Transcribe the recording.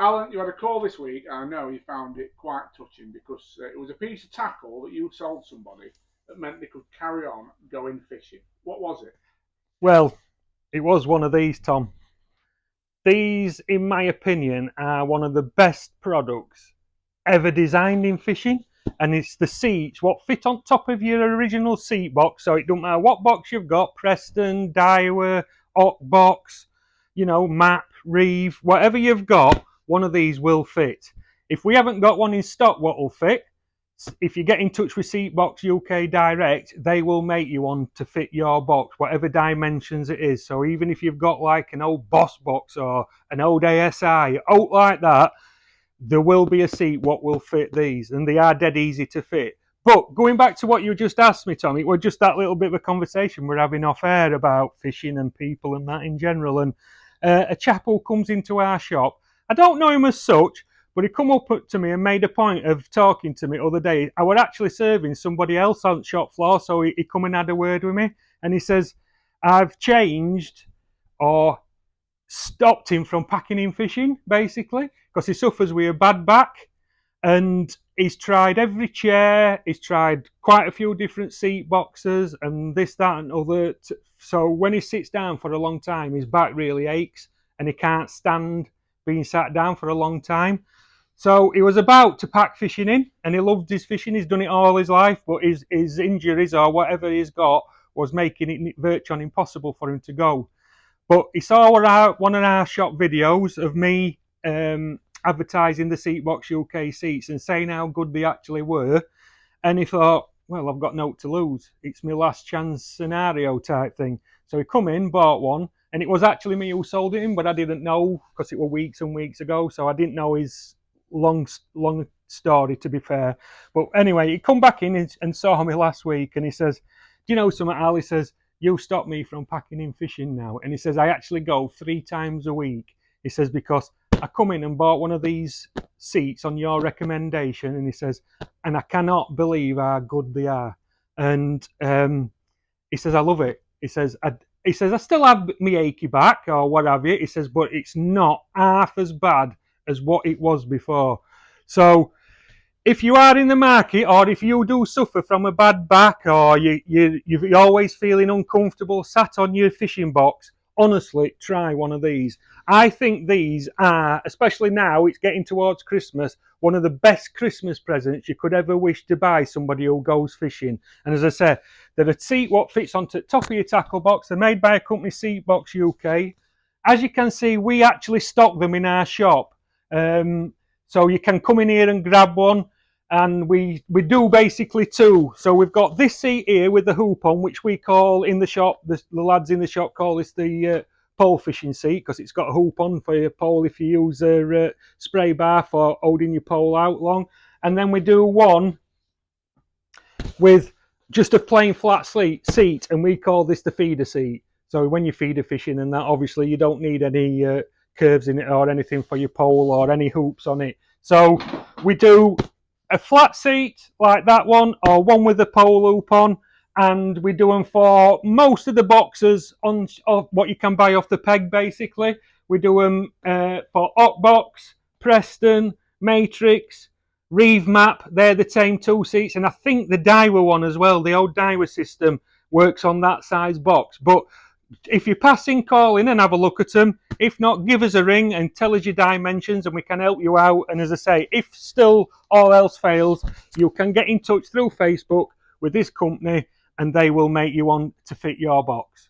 Alan, you had a call this week. I know you found it quite touching because it was a piece of tackle that you sold somebody that meant they could carry on going fishing. What was it? Well, it was one of these, Tom. These, in my opinion, are one of the best products ever designed in fishing. And it's the seats, what fit on top of your original seat box. So it don't matter what box you've got, Preston, Daiwa, Ock box, Map, Reeve, whatever you've got, one of these will fit. If we haven't got one in stock, what will fit? If you get in touch with Seatbox UK Direct, they will make you one to fit your box, whatever dimensions it is. So even if you've got like an old Boss box or an old ASI, out like that, there will be a seat what will fit these, and they are dead easy to fit. But going back to what you just asked me, Tom, it was just that little bit of a conversation we're having off air about fishing and people and that in general. And a chap who comes into our shop, I don't know him as such, but he come up to me and made a point of talking to me the other day. I was actually serving somebody else on the shop floor, so he come and had a word with me, and he says, I've changed or stopped him from packing in fishing, basically, because he suffers with a bad back, and he's tried every chair, he's tried quite a few different seat boxes, and this, that, and other. So when he sits down for a long time, his back really aches, and he can't stand being sat down for a long time. So he was about to pack fishing in, and he loved his fishing. He's done it all his life, but his injuries or whatever he's got was making it virtually impossible for him to go. But he saw one of our shop videos of me advertising the Seatbox UK seats and saying how good they actually were, and he thought, well, I've got no to lose. It's my last chance scenario type thing. So he come in, bought one, and it was actually me who sold it him, but I didn't know because it were weeks and weeks ago, so I didn't know his long story, to be fair. But anyway, he come back in and saw me last week, and he says, do you know something, Al? He says, you stop me from packing in fishing now. And he says, I actually go 3 times a week. He says, because I come in and bought one of these seats on your recommendation. And he says, and I cannot believe how good they are. And he says, I love it. He says, I still have me achy back or what have you. He says, but it's not half as bad as what it was before. So if you are in the market, or if you do suffer from a bad back, or you're always feeling uncomfortable sat on your fishing box, honestly, try one of these. I think these are, especially now it's getting towards Christmas, one of the best Christmas presents you could ever wish to buy somebody who goes fishing. And as I said, they're a seat what fits onto the top of your tackle box. They're made by a company, Seatbox UK. As you can see, we actually stock them in our shop. So you can come in here and grab one, and we do basically 2. So we've got this seat here with the hoop on, which we call in the shop, the lads in the shop call this the pole fishing seat, because it's got a hoop on for your pole if you use a spray bar for holding your pole out long. And then we do one with just a plain flat seat, and we call this the feeder seat. So when you feeder fishing and that, obviously you don't need any curves in it or anything for your pole or any hoops on it. So we do a flat seat like that one, or one with a pole loop on, and we do them for most of the boxes on what you can buy off the peg, basically. We do them for Ockbox, Preston, Matrix, Reeve Map. They're the same 2 seats, and I think the Daiwa one as well, the old Daiwa system, works on that size box. But if you're passing, call in and have a look at them. If not, give us a ring and tell us your dimensions, and we can help you out. And as I say, if still all else fails, you can get in touch through Facebook with this company, and they will make you one to fit your box.